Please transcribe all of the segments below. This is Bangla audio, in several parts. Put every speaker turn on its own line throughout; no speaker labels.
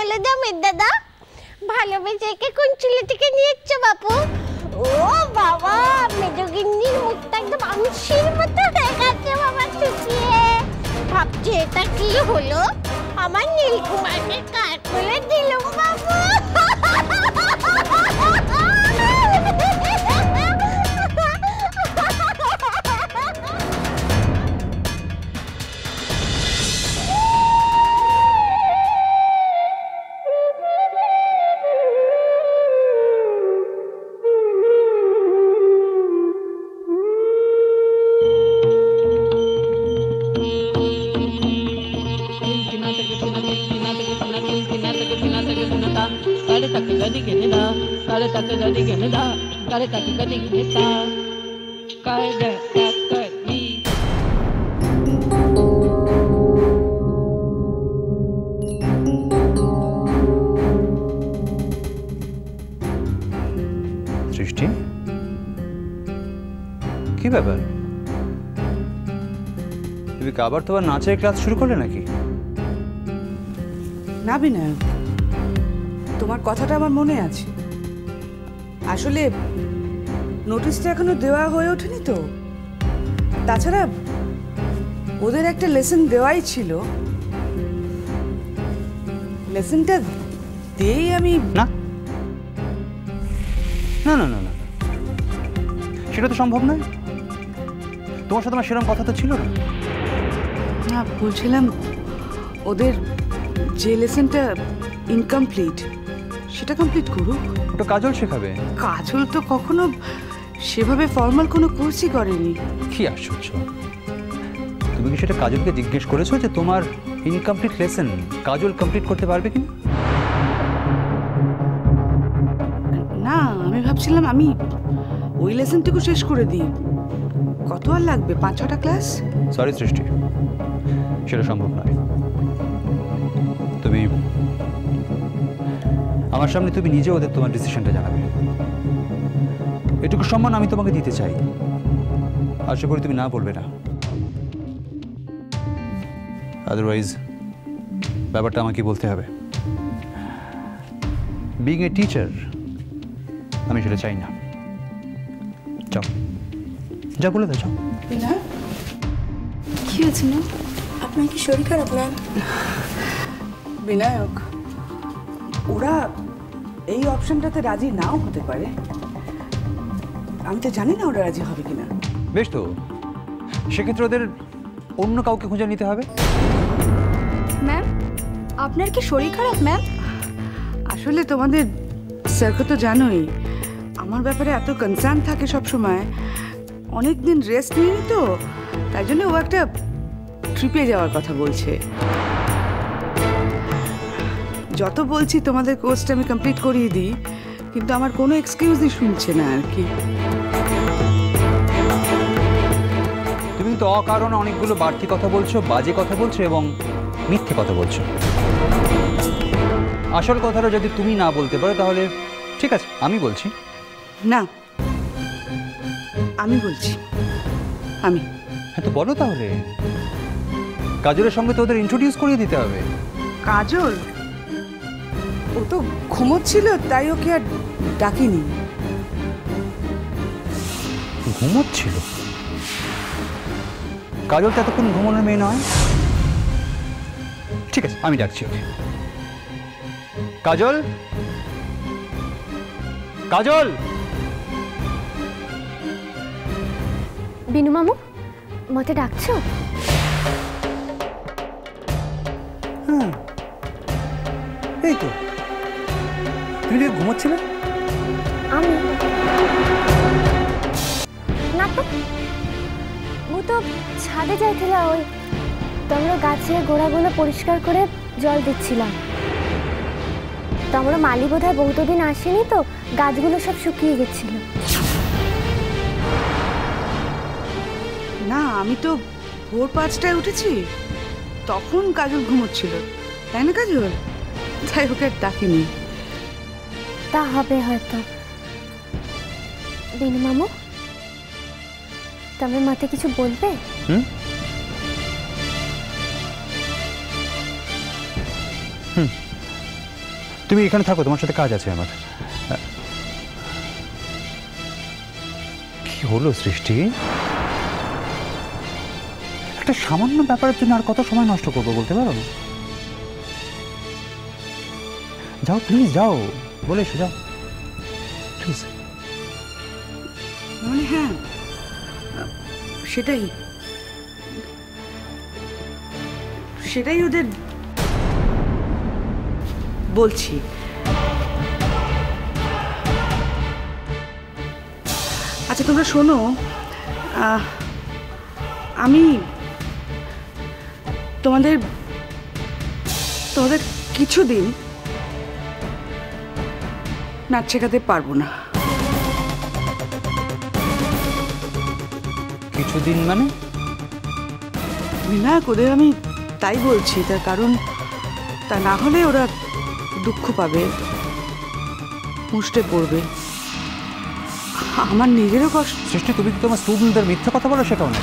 বলে দাও মেদ দাদা, ভালোবেসে কে কোন ছেলেটিকে নিয়েছো বাপু? ও বাবা, মেজগিন্নির মুখটা একদম আমশির মতো হয়ে গেছে বাবা শুকিয়ে। ভাবছি এটা কি হলো, আমার নীলকুমারকে কার কোলে দিলুম বাবু।
সৃষ্টি, কি ব্যাপার? তুমি আবার তোমার নাচের ক্লাস শুরু করলে নাকি?
না বিনায়ক, তোমার কথাটা আমার মনে আছে। আসলে নোটিশটা এখনো দেওয়া হয়ে ওঠেনি তো। তাছাড়া ওদের একটা লেসন দেওয়াই ছিল, লেসনটা দিয়েই আমি।
না না না না না, সেটা তো সম্ভব নয়। তোমার সাথে আমার সেরকম কথা তো ছিল না।
না, বলছিলাম ওদের যে লেসনটা ইনকমপ্লিট সেটা কমপ্লিট করুক।
ওটা কাজল শেখাবে।
কাজল তো কখনো সেভাবে ফর্মাল কোনো কোর্সই করেনি।
কি আশ্চর্য! তুমি কি সেটা কাজলকে জিজ্ঞেস করেছো যে তোমার ইনকমপ্লিট লেসন কাজল কমপ্লিট করতে পারবে কিনা?
না, আমি ভাবছিলাম আমি ওই লেসনটুকু শেষ করে দিই। কত আর লাগবে, 5-6টা ক্লাস?
সরি সৃষ্টি, সেটা সম্ভব নয়। তুমি আমার সামনে তুমি নিজে ওদের তোমার ডিসিশনটা জানাবে। এটুকু সম্মান আমি তোমাকে দিতে চাই, আশা করি তুমি না বলবে না। আদারওয়াইজ ব্যাপারটা আমাকে বলতে হবে। বিং এ টিচার আমি সেটা চাই না। যাও, যা বলে দাও, যাও।
কি হয়েছে না? আপনার কি শরীর খারাপ না?
বিনায়ক, ওরা এই অপশনটাতে রাজি নাও হতে পারে। আমি তো জানি না ওরা রাজি হবে কিনা।
বেশ, তো সেক্ষেত্রে ওদের অন্য কাউকে খুঁজে নিতে হবে।
ম্যাম, আপনার কি শরীর খারাপ ম্যাম?
আসলে তোমাদের স্যারকে তো জানোই, আমার ব্যাপারে এত কনসার্ন থাকে সব সময়। অনেক দিন রেস্ট নিইনি তো, তাই জন্য ও একটা ট্রিপে যাওয়ার কথা বলছে। যত বলছি তোমাদের কোর্সটা আমি কমপ্লিট করিয়ে দিই, কিন্তু আমার কোনো এক্সকিউজই শুনছে না আর কি।
তুমি তো অকারণে অনেকগুলো বাড়তি কথা বলছো, বাজে কথা বলছো এবং মিথ্যে কথা বলছো। আসল কথাটা যদি তুমি না বলতে পারো তাহলে ঠিক আছে, আমি বলছি।
না, আমি বলছি। আমি।
হ্যাঁ, তো বলো তাহলে। কাজলের সঙ্গে তো ওদের ইন্ট্রোডিউস করিয়ে দিতে হবে।
কাজল? ও তো ঘুমোচ্ছিল, তাই ওকে আর ডাকিনি।
ঘুমোচ্ছিল? কাজল তো এতক্ষণ ঘুমানোর মেয়ে নয়। ঠিক আছে, আমি ডাকছি ওকে। কাজল, কাজল।
বিনু মামু, মতে ডাকছো?
হ্যাঁ, এই তো। তুমি ঘুমাচ্ছিলে?
আমি না তো, ମୁଁ ତ ছাদে যাইছিলাম। ওই তোমরা গাছের গোড়াগুলো পরিষ্কার করে জল দিচ্ছিলাম। তোমরা মালি বোধহয় বহুত দিন আসেনি তো, গাছগুলো সব শুকিয়ে গেছিল।
না, আমি তো ভোর 5টায় উঠেছি, তখন কাজল ঘুমোচ্ছিল, তাই না কাজল? তাই ওকে আর ডাকিনি।
তা হবে হয়তো। বিনু মামু, তুমি মতে কিছু বলবে?
হুম হুম তুমি এখানে থাকো, তোমার সাথে কাজ আছে আমার। কি হলো সৃষ্টি? একটা সামান্য ব্যাপারের জন্য আর কত সময় নষ্ট করবো বলতে পারো? যাও প্লিজ, যাও, বলে এসো, যাও প্লিজ।
মানে হ্যাঁ, সেটাই সেটাই ওদের বলছি। আচ্ছা তোমরা শোনো, আমি তোমাদের কিছুদিন নাচ শেখাতে পারবো না।
কিছুদিন মানে?
বিনায়ক, ওদের আমি তাই বলছি, তার কারণ তা না হলে ওরা দুঃখ পাবে, মুষ্টে পড়বে, আমার নিজেরও কষ্ট।
সৃষ্টি, তুমি কি তোমার স্টুডেন্টদের মিথ্যা কথা বলো শেখাও না?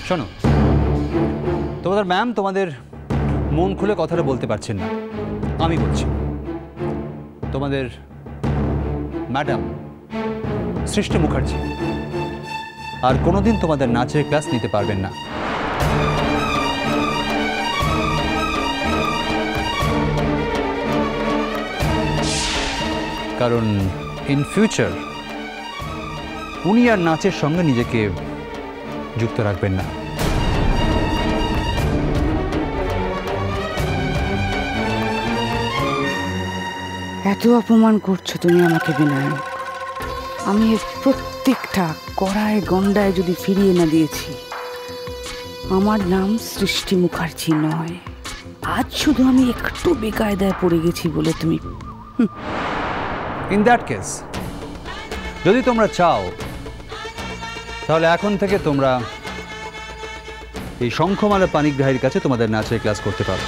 শোনো, তোমাদের ম্যাম তোমাদের মন খুলে কথাটা বলতে পারছেন না, আমি বলছি। তোমাদের ম্যাডাম সৃষ্টি মুখার্জি আর কোনোদিন তোমাদের নাচের ক্লাস নিতে পারবেন না। কারণ ইন ফিউচার উনি আর নাচের সঙ্গে নিজেকে যুক্ত রাখবেন না।
এত অপমান করছো তুমি আমাকে বিনায়ক, আমি এর প্রত্যেকটা কড়ায় গন্ডায় যদি ফিরিয়ে না দিয়েছি। আমার নাম সৃষ্টি মুখার্জি নয়, আজ শুধু আমি একটু বেকায়দায় পড়ে গেছি বলে তুমি।
ইন দ্যাট কেস, যদি তোমরা চাও তাহলে এখন থেকে তোমরা এই শঙ্খমালা পানিগ্রাহীর কাছে তোমাদের নাচের ক্লাস করতে পারো।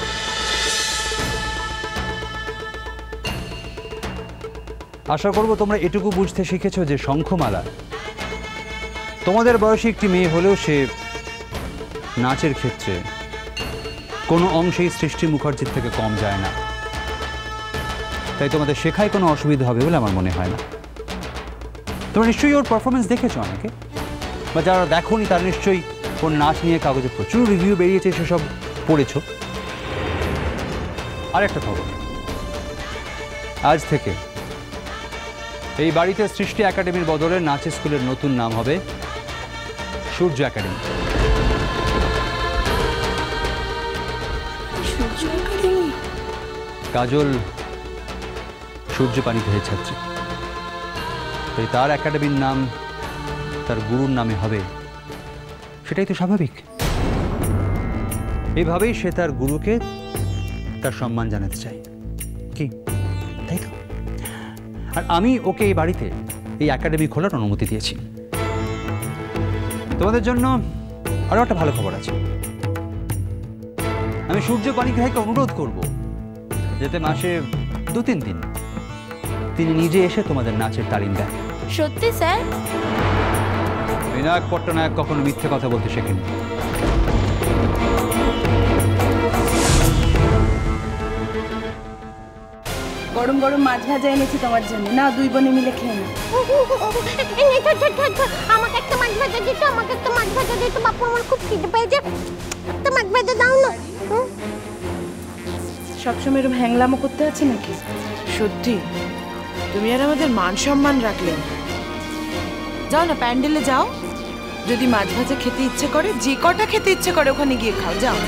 আশা করব তোমরা এটুকু বুঝতে শিখেছো যে শঙ্খমালা তোমাদের বয়সী একটি মেয়ে হলেও সে নাচের ক্ষেত্রে কোনো অংশেই সৃষ্টি মুখার্জির থেকে কম যায় না। তাই তোমাদের শেখায় কোনো অসুবিধা হবে বলে আমার মনে হয় না। তোমরা নিশ্চয়ই ওর পারফরমেন্স দেখেছো অনেকে, বা যারা দেখোনি তারা নিশ্চয়ই ওর নাচ নিয়ে কাগজে প্রচুর রিভিউ বেরিয়েছে, সেসব পড়েছো। আর একটা খবর, আজ থেকে এই বাড়িতে সৃষ্টি একাডেমির বদলে নাচ স্কুলের নতুন নাম হবে সূর্য একাডেমি। কাজল সূর্য পানিগ্রাহীর ছাত্রী, তাই তার একাডেমির নাম তার গুরুর নামে হবে, সেটাই তো স্বাভাবিক। এইভাবেই সে তার গুরুকে তার সম্মান জানাতে চায়, কি তাই তো? আর আমি ওকে এই বাড়িতে এই একাডেমি খোলার অনুমতি দিয়েছি। তোমাদের জন্য আরও একটা ভালো খবর আছে। আমি সূর্য পানিগ্রাহীকে অনুরোধ করব যাতে মাসে 2-3 দিন তিনি নিজে এসে তোমাদের নাচের তালিম দেন।
সত্যি স্যার?
বিনায়ক পট্টনায়ক কখনো মিথ্যে কথা বলতে শেখেনি।
গরম গরম মাছ ভাজা এনেছি তোমার জন্য, না দুই বোনে মিলে খেয়ে না।
আমাকে একটা মাছ ভাজা দিত, আমাকে একটা মাছ ভাজা দিত। বাপু, আমার খুব খিদে পেয়েছে, একটা মাছ ভাজা দাও না।
সবসময় এরকম হ্যাংলামো করতে আছে নাকি? সত্যি তুমি আর আমাদের মান সম্মান রাখলে না। যাও না, প্যান্ডেলে যাও, যদি মাছ ভাজা খেতে ইচ্ছে করে, যে কটা খেতে ইচ্ছে করে ওখানে গিয়ে খাও, যাও।